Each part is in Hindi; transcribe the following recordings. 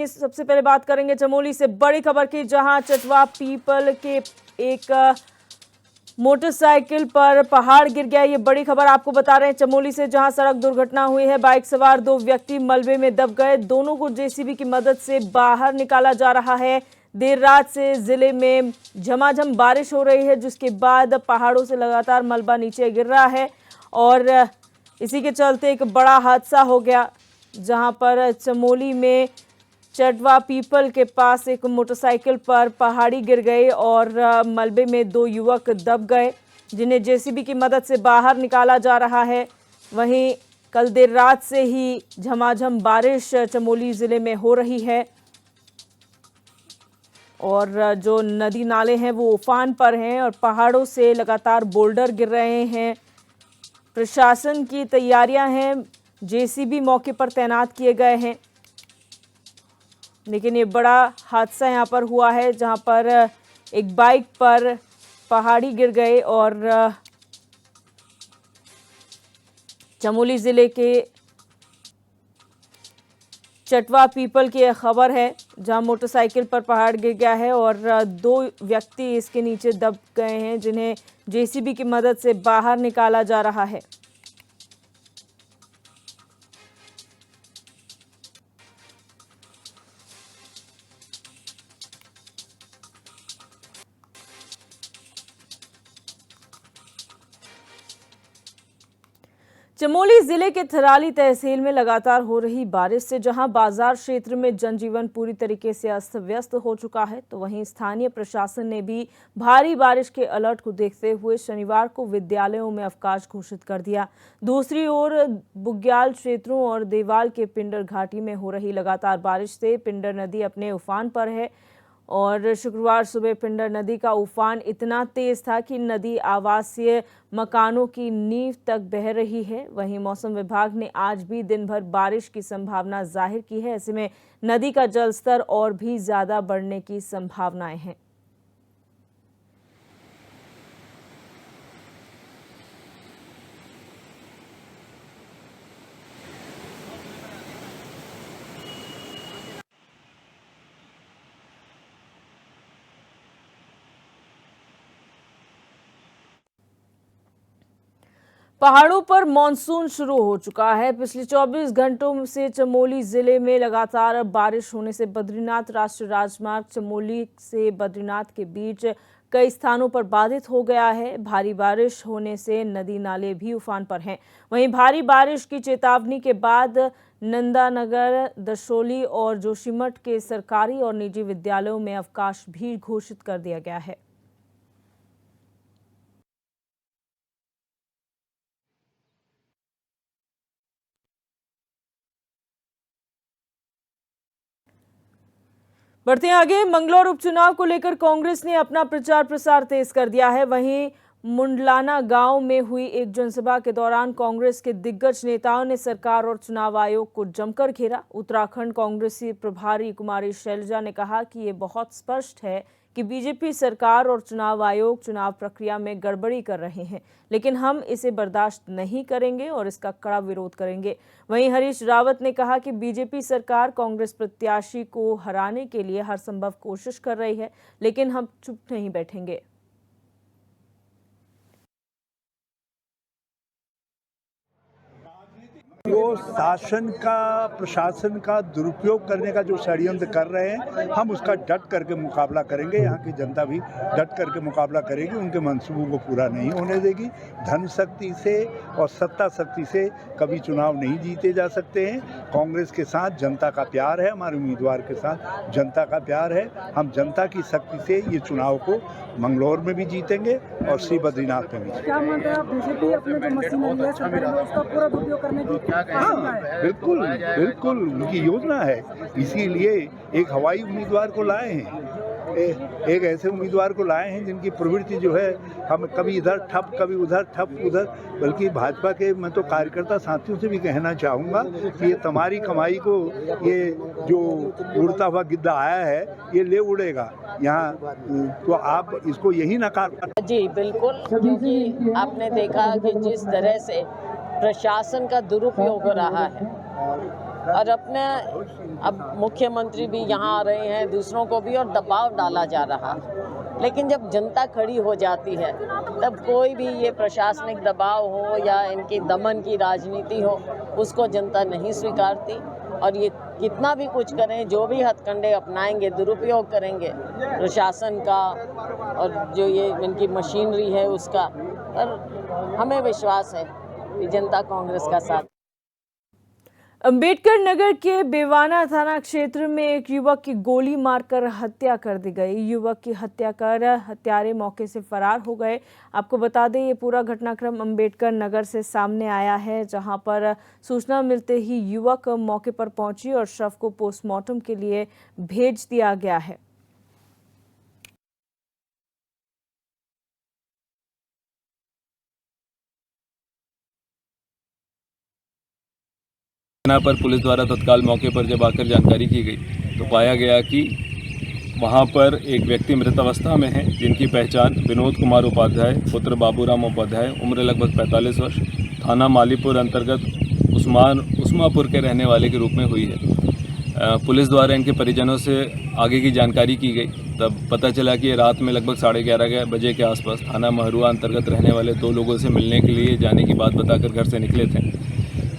सबसे पहले बात करेंगे चमोली से बड़ी खबर की, जहां चटवा पीपल के एक मोटरसाइकिल पर पहाड़ गिर गया। ये बड़ी खबर आपको बता रहे हैं चमोली से, जहां सड़क दुर्घटना हुई है। बाइक सवार 2 व्यक्ति मलबे में दब गए। दोनों को जेसीबी की मदद से बाहर निकाला जा रहा है। देर रात से जिले में झमाझम बारिश हो रही है, जिसके बाद पहाड़ों से लगातार मलबा नीचे गिर रहा है और इसी के चलते एक बड़ा हादसा हो गया, जहां पर चमोली में चटवा पीपल के पास एक मोटरसाइकिल पर पहाड़ी गिर गई और मलबे में 2 युवक दब गए, जिन्हें जेसीबी की मदद से बाहर निकाला जा रहा है। वहीं कल देर रात से ही झमाझम बारिश चमोली जिले में हो रही है और जो नदी नाले हैं वो उफान पर हैं और पहाड़ों से लगातार बोल्डर गिर रहे हैं। प्रशासन की तैयारियां हैं, जेसीबी मौके पर तैनात किए गए हैं, लेकिन ये बड़ा हादसा यहाँ पर हुआ है, जहाँ पर एक बाइक पर पहाड़ी गिर गए और चमोली जिले के चटवा पीपल की यह खबर है, जहां मोटरसाइकिल पर पहाड़ गिर गया है और 2 व्यक्ति इसके नीचे दब गए हैं, जिन्हें जेसीबी की मदद से बाहर निकाला जा रहा है। चमोली जिले के थराली तहसील में लगातार हो रही बारिश से जहां बाजार क्षेत्र में जनजीवन पूरी तरीके से अस्त व्यस्त हो चुका है, तो वहीं स्थानीय प्रशासन ने भी भारी बारिश के अलर्ट को देखते हुए शनिवार को विद्यालयों में अवकाश घोषित कर दिया। दूसरी ओर बुग्याल क्षेत्रों और देवाल के पिंडर घाटी में हो रही लगातार बारिश से पिंडर नदी अपने उफान पर है और शुक्रवार सुबह पिंडर नदी का उफान इतना तेज था कि नदी आवासीय मकानों की नींव तक बह रही है। वहीं मौसम विभाग ने आज भी दिन भर बारिश की संभावना जाहिर की है। ऐसे में नदी का जलस्तर और भी ज्यादा बढ़ने की संभावनाएं हैं। पहाड़ों पर मानसून शुरू हो चुका है। पिछले 24 घंटों से चमोली जिले में लगातार बारिश होने से बद्रीनाथ राष्ट्रीय राजमार्ग चमोली से बद्रीनाथ के बीच कई स्थानों पर बाधित हो गया है। भारी बारिश होने से नदी नाले भी उफान पर हैं। वहीं भारी बारिश की चेतावनी के बाद नंदानगर, दशोली और जोशीमठ के सरकारी और निजी विद्यालयों में अवकाश भी घोषित कर दिया गया है। बढ़ते हैं आगे। मंगलौर उपचुनाव को लेकर कांग्रेस ने अपना प्रचार प्रसार तेज कर दिया है। वहीं मुंडलाना गांव में हुई एक जनसभा के दौरान कांग्रेस के दिग्गज नेताओं ने सरकार और चुनाव आयोग को जमकर घेरा। उत्तराखंड कांग्रेसी प्रभारी कुमारी शैलजा ने कहा कि ये बहुत स्पष्ट है कि बीजेपी सरकार और चुनाव आयोग चुनाव प्रक्रिया में गड़बड़ी कर रहे हैं, लेकिन हम इसे बर्दाश्त नहीं करेंगे और इसका कड़ा विरोध करेंगे। वहीं हरीश रावत ने कहा कि बीजेपी सरकार कांग्रेस प्रत्याशी को हराने के लिए हर संभव कोशिश कर रही है, लेकिन हम चुप नहीं बैठेंगे। जो शासन का, प्रशासन का दुरुपयोग करने का जो षड्यंत्र कर रहे हैं, हम उसका डट करके मुकाबला करेंगे। यहाँ की जनता भी डट करके मुकाबला करेगी, उनके मंसूबों को पूरा नहीं होने देगी। धन शक्ति से और सत्ता शक्ति से कभी चुनाव नहीं जीते जा सकते हैं। कांग्रेस के साथ जनता का प्यार है, हमारे उम्मीदवार के साथ जनता का प्यार है। हम जनता की शक्ति से ये चुनाव को मंगलौर में भी जीतेंगे और श्री बद्रीनाथ में भी। क्या मानते हैं आप, बीजेपी अपने जो मशीनरी है उसका पूरा दुरुपयोग करने की? हाँ, बिल्कुल बिल्कुल उनकी योजना है। इसीलिए एक हवाई उम्मीदवार को लाए हैं, एक ऐसे उम्मीदवार को लाए हैं जिनकी प्रवृत्ति जो है, हम कभी इधर ठप, कभी उधर ठप, उधर। बल्कि भाजपा के मैं तो कार्यकर्ता साथियों से भी कहना चाहूँगा कि ये तुम्हारी कमाई को, ये जो उड़ता हुआ गिद्दा आया है, ये ले उड़ेगा यहाँ, तो आप इसको यही नकार। जी बिल्कुल, क्योंकि आपने देखा कि जिस तरह से प्रशासन का दुरुपयोग हो रहा है और अपने अब मुख्यमंत्री भी यहाँ आ रहे हैं, दूसरों को भी, और दबाव डाला जा रहा है। लेकिन जब जनता खड़ी हो जाती है तब कोई भी ये प्रशासनिक दबाव हो या इनकी दमन की राजनीति हो, उसको जनता नहीं स्वीकारती। और ये कितना भी कुछ करें, जो भी हथकंडे अपनाएंगे, दुरुपयोग करेंगे प्रशासन का और जो ये इनकी मशीनरी है उसका, पर हमें विश्वास है कि जनता कांग्रेस का साथ। अंबेडकर नगर के बेवाना थाना क्षेत्र में एक युवक की गोली मारकर हत्या कर दी गई। युवक की हत्या कर हत्यारे मौके से फरार हो गए। आपको बता दें, ये पूरा घटनाक्रम अंबेडकर नगर से सामने आया है, जहां पर सूचना मिलते ही युवक मौके पर पहुंची और शव को पोस्टमार्टम के लिए भेज दिया गया है। पर पुलिस द्वारा तत्काल मौके पर जब आकर जानकारी की गई तो पाया गया कि वहां पर एक व्यक्ति मृत अवस्था में है, जिनकी पहचान विनोद कुमार उपाध्याय पुत्र बाबूराम उपाध्याय, उम्र लगभग 45 वर्ष, थाना मालीपुर अंतर्गत उस्मापुर के रहने वाले के रूप में हुई है। पुलिस द्वारा इनके परिजनों से आगे की जानकारी की गई, तब पता चला कि रात में लगभग 11:30 बजे के आसपास थाना महरूआ अंतर्गत रहने वाले 2 लोगों से मिलने के लिए जाने की बात बताकर घर से निकले थे।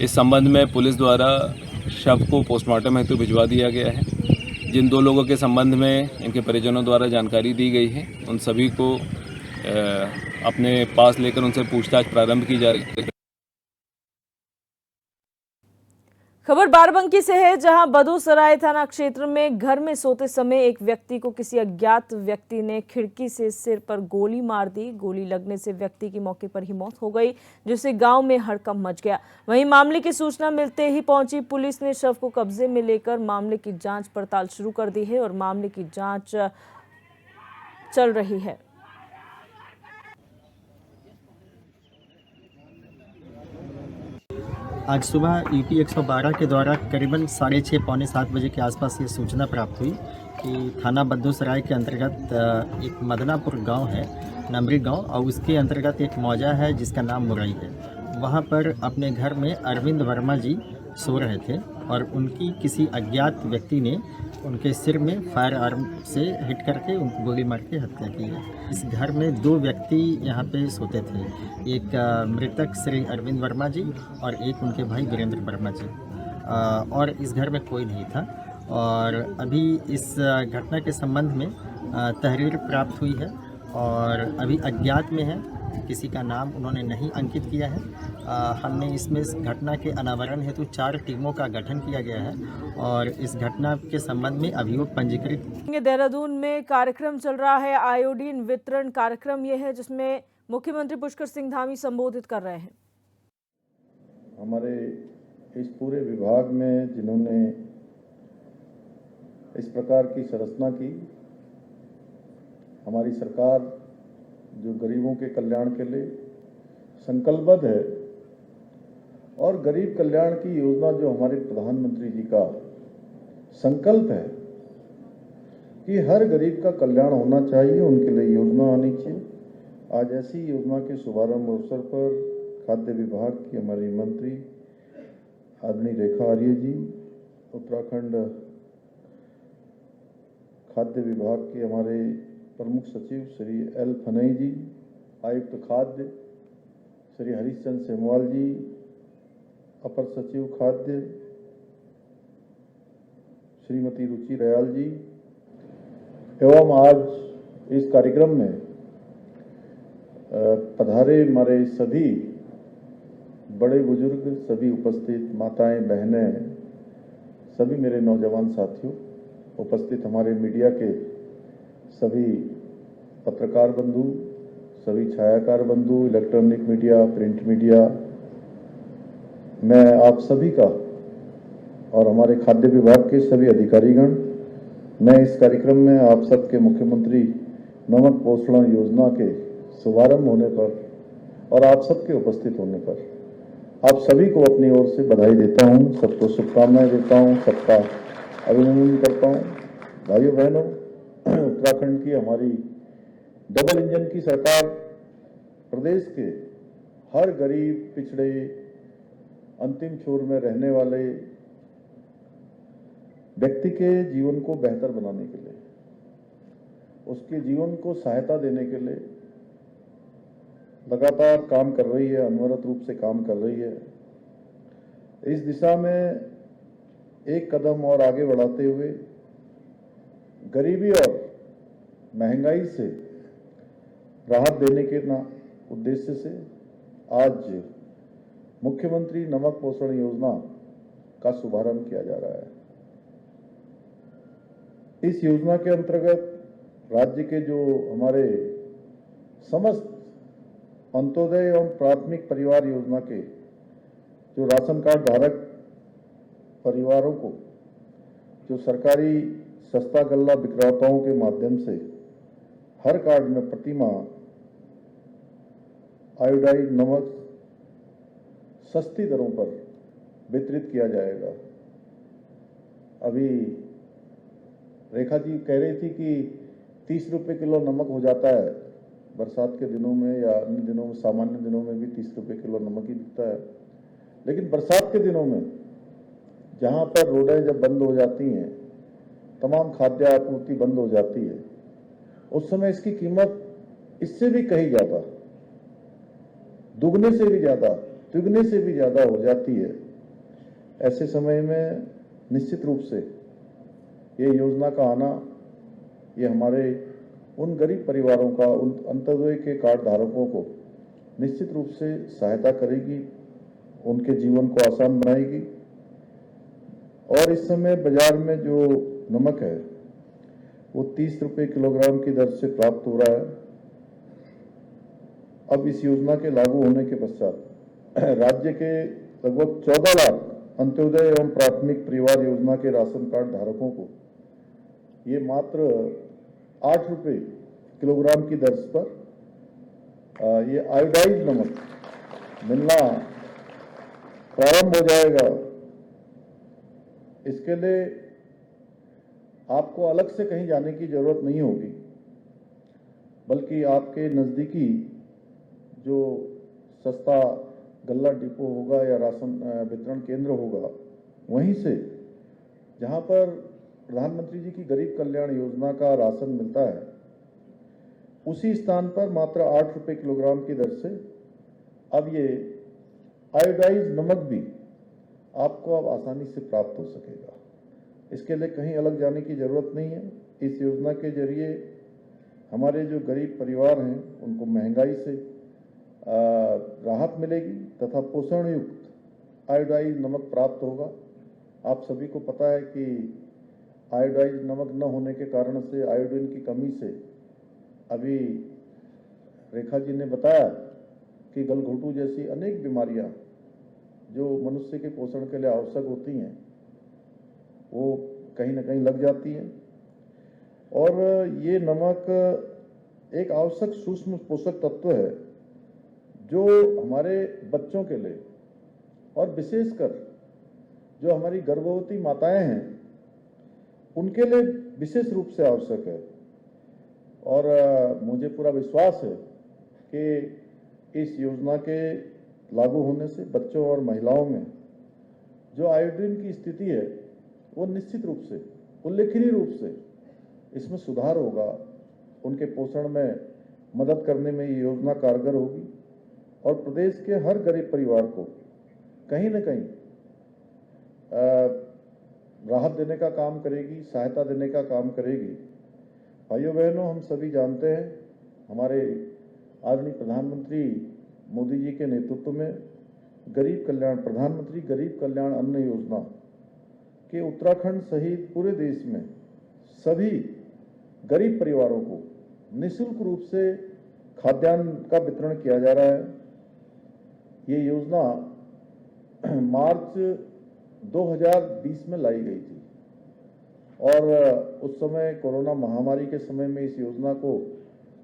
इस संबंध में पुलिस द्वारा शव को पोस्टमार्टम हेतु भिजवा दिया गया है। जिन 2 लोगों के संबंध में इनके परिजनों द्वारा जानकारी दी गई है, उन सभी को अपने पास लेकर उनसे पूछताछ प्रारंभ की जा रही है। खबर बाराबंकी से है, जहां बदूसराय थाना क्षेत्र में घर में सोते समय एक व्यक्ति को किसी अज्ञात व्यक्ति ने खिड़की से सिर पर गोली मार दी। गोली लगने से व्यक्ति की मौके पर ही मौत हो गई, जिससे गांव में हड़कंप मच गया। वहीं मामले की सूचना मिलते ही पहुंची पुलिस ने शव को कब्जे में लेकर मामले की जांच पड़ताल शुरू कर दी है और मामले की जांच चल रही है। आज सुबह यूपी 112 के द्वारा करीबन 6:30 पौने 7 बजे के आसपास ये सूचना प्राप्त हुई कि थाना बद्दूसराय के अंतर्गत एक मदनापुर गांव है, नमरी गांव, और उसके अंतर्गत एक मौजा है जिसका नाम मुरई है। वहां पर अपने घर में अरविंद वर्मा जी सो रहे थे और उनकी किसी अज्ञात व्यक्ति ने उनके सिर में फायर आर्म से हिट करके उनको गोली मार के हत्या की है। इस घर में 2 व्यक्ति यहाँ पे सोते थे, एक मृतक श्री अरविंद वर्मा जी और एक उनके भाई वीरेंद्र वर्मा जी, और इस घर में कोई नहीं था। और अभी इस घटना के संबंध में तहरीर प्राप्त हुई है और अभी अज्ञात में है, किसी का नाम उन्होंने नहीं अंकित किया है। हमने इसमें इस घटना के अनावरण हेतु 4 टीमों का गठन किया गया है और इस घटना के संबंध में अभियोग पंजीकृत। देहरादून में कार्यक्रम चल रहा है, आयोडीन वितरण कार्यक्रम ये है, जिसमें मुख्यमंत्री पुष्कर सिंह धामी संबोधित कर रहे हैं। हमारे इस पूरे विभाग में जिन्होंने इस प्रकार की संरचना की, हमारी सरकार जो गरीबों के कल्याण के लिए संकल्पबद्ध है और गरीब कल्याण की योजना जो हमारे प्रधानमंत्री जी का संकल्प है कि हर गरीब का कल्याण होना चाहिए, उनके लिए योजना आनी चाहिए। आज ऐसी योजना के शुभारंभ अवसर पर खाद्य विभाग की हमारी मंत्री आदरणीय रेखा आर्य जी, उत्तराखंड खाद्य विभाग के हमारे प्रमुख सचिव श्री एल फनई जी, आयुक्त खाद्य श्री हरीशचंद्र सेमवाल जी, अपर सचिव खाद्य श्रीमती रुचि रयाल जी, एवं आज इस कार्यक्रम में पधारे हमारे सभी बड़े बुजुर्ग, सभी उपस्थित माताएं, बहनें, सभी मेरे नौजवान साथियों, उपस्थित हमारे मीडिया के सभी पत्रकार बंधु, सभी छायाकार बंधु, इलेक्ट्रॉनिक मीडिया, प्रिंट मीडिया, मैं आप सभी का और हमारे खाद्य विभाग के सभी अधिकारीगण, मैं इस कार्यक्रम में आप सबके मुख्यमंत्री नमक पोषण योजना के शुभारंभ होने पर और आप सबके उपस्थित होने पर आप सभी को अपनी ओर से बधाई देता हूं, सबको शुभकामनाएं देता हूं, सबका अभिनंदन करता हूं। भाइयों बहनों, उत्तराखंड की हमारी डबल इंजन की सरकार प्रदेश के हर गरीब, पिछड़े, अंतिम छोर में रहने वाले व्यक्ति के जीवन को बेहतर बनाने के लिए, उसके जीवन को सहायता देने के लिए लगातार काम कर रही है, अनवरत रूप से काम कर रही है। इस दिशा में एक कदम और आगे बढ़ाते हुए गरीबी और महंगाई से राहत देने के उद्देश्य से आज मुख्यमंत्री नमक पोषण योजना का शुभारंभ किया जा रहा है। इस योजना के अंतर्गत राज्य के जो हमारे समस्त अंत्योदय एवं प्राथमिक परिवार योजना के जो राशन कार्ड धारक परिवारों को जो सरकारी सस्ता गल्ला विक्रेताओं के माध्यम से हर कार्ड में प्रति माह आयोडाइड नमक सस्ती दरों पर वितरित किया जाएगा। अभी रेखा जी कह रही थी कि 30 रुपये किलो नमक हो जाता है बरसात के दिनों में या अन्य दिनों में, सामान्य दिनों में भी 30 रुपये किलो नमक ही बिकता है। लेकिन बरसात के दिनों में जहां पर रोडें जब बंद हो जाती हैं, तमाम खाद्य आपूर्ति बंद हो जाती है, उस समय इसकी कीमत इससे भी कहीं ज़्यादा, दुगने से भी ज़्यादा, तिगने से भी ज़्यादा हो जाती है। ऐसे समय में निश्चित रूप से ये योजना का आना, ये हमारे उन गरीब परिवारों का, उन अंत्योदय के कार्ड धारकों को निश्चित रूप से सहायता करेगी, उनके जीवन को आसान बनाएगी। और इस समय बाजार में जो नमक है वो 30 रुपये किलोग्राम की दर से प्राप्त हो रहा है। अब इस योजना के लागू होने के पश्चात राज्य के लगभग 14 लाख अंत्योदय एवं प्राथमिक परिवार योजना के राशन कार्ड धारकों को ये मात्र 8 रुपये किलोग्राम की दर पर ये आयोडाइड नमक मिलना प्रारंभ हो जाएगा। इसके लिए आपको अलग से कहीं जाने की जरूरत नहीं होगी, बल्कि आपके नज़दीकी जो सस्ता गल्ला डिपो होगा या राशन वितरण केंद्र होगा, वहीं से जहां पर प्रधानमंत्री जी की गरीब कल्याण योजना का राशन मिलता है, उसी स्थान पर मात्र 8 रुपये किलोग्राम की दर से अब ये आयोडाइज नमक भी आपको अब आसानी से प्राप्त हो सकेगा। इसके लिए कहीं अलग जाने की जरूरत नहीं है। इस योजना के जरिए हमारे जो गरीब परिवार हैं उनको महंगाई से राहत मिलेगी तथा पोषण युक्त आयोडाइज नमक प्राप्त होगा। आप सभी को पता है कि आयोडाइज नमक न होने के कारण से, आयोडीन की कमी से अभी रेखा जी ने बताया कि गलघोटू जैसी अनेक बीमारियां जो मनुष्य के पोषण के लिए आवश्यक होती हैं वो कहीं ना कहीं लग जाती हैं। और ये नमक एक आवश्यक सूक्ष्म पोषक तत्व है जो हमारे बच्चों के लिए और विशेषकर जो हमारी गर्भवती माताएं हैं उनके लिए विशेष रूप से आवश्यक है। और मुझे पूरा विश्वास है कि इस योजना के लागू होने से बच्चों और महिलाओं में जो आयोडीन की स्थिति है वो निश्चित रूप से, उल्लेखनीय रूप से इसमें सुधार होगा। उनके पोषण में मदद करने में ये योजना कारगर होगी और प्रदेश के हर गरीब परिवार को कहीं न कहीं राहत देने का काम करेगी, सहायता देने का काम करेगी। भाइयों बहनों, हम सभी जानते हैं हमारे आदरणीय प्रधानमंत्री मोदी जी के नेतृत्व में प्रधानमंत्री गरीब कल्याण अन्न योजना के उत्तराखंड सहित पूरे देश में सभी गरीब परिवारों को निःशुल्क रूप से खाद्यान्न का वितरण किया जा रहा है। ये योजना मार्च 2020 में लाई गई थी और उस समय कोरोना महामारी के समय में इस योजना को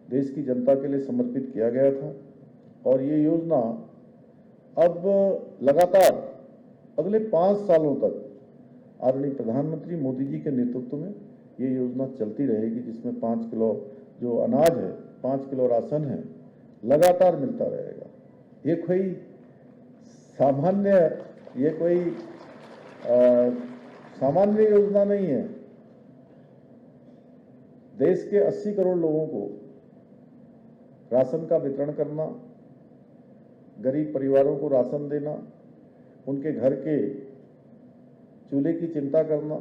देश की जनता के लिए समर्पित किया गया था। और ये योजना अब लगातार अगले 5 सालों तक आदरणीय प्रधानमंत्री मोदी जी के नेतृत्व में ये योजना चलती रहेगी, जिसमें 5 किलो जो अनाज है, 5 किलो राशन है, लगातार मिलता रहेगा। ये कोई सामान्य, ये कोई सामान्य योजना नहीं है। देश के 80 करोड़ लोगों को राशन का वितरण करना, गरीब परिवारों को राशन देना, उनके घर के चूल्हे की चिंता करना,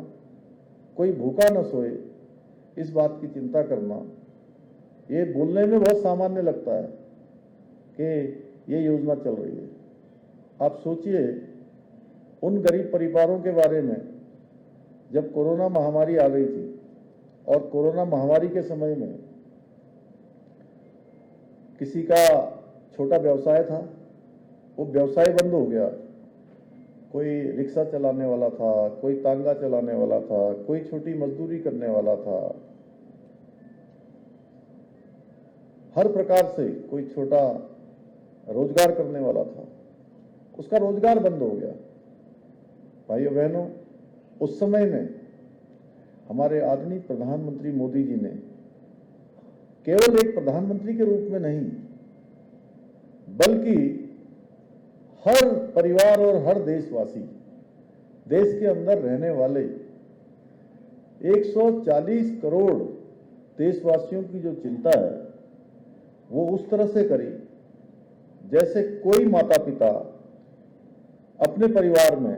कोई भूखा न सोए इस बात की चिंता करना, ये बोलने में बहुत सामान्य लगता है कि ये योजना चल रही है। आप सोचिए उन गरीब परिवारों के बारे में जब कोरोना महामारी आ गई थी और कोरोना महामारी के समय में किसी का छोटा व्यवसाय था, वो व्यवसाय बंद हो गया। कोई रिक्शा चलाने वाला था, कोई तांगा चलाने वाला था, कोई छोटी मजदूरी करने वाला था, हर प्रकार से कोई छोटा रोजगार करने वाला था, उसका रोजगार बंद हो गया। भाइयों बहनों, उस समय में हमारे आदरणीय प्रधानमंत्री मोदी जी ने केवल एक प्रधानमंत्री के रूप में नहीं, बल्कि हर परिवार और हर देशवासी, देश के अंदर रहने वाले 140 करोड़ देशवासियों की जो चिंता है वो उस तरह से करी जैसे कोई माता पिता अपने परिवार में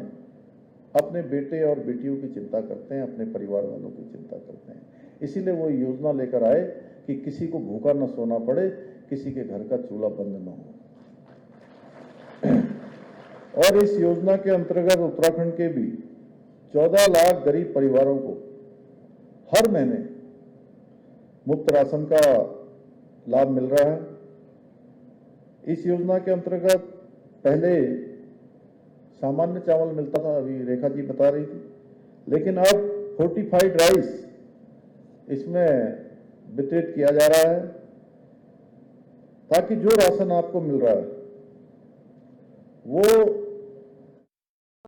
अपने बेटे और बेटियों की चिंता करते हैं, अपने परिवार वालों की चिंता करते हैं। इसीलिए वो योजना लेकर आए कि किसी को भूखा न सोना पड़े, किसी के घर का चूल्हा बंद न हो। और इस योजना के अंतर्गत उत्तराखंड के भी 14 लाख गरीब परिवारों को हर महीने मुफ्त राशन का लाभ मिल रहा है। इस योजना के अंतर्गत पहले सामान्य चावल मिलता था, अभी रेखा जी बता रही थी, लेकिन अब फोर्टिफाइड राइस इसमें वितरित किया जा रहा है ताकि जो राशन आपको मिल रहा है वो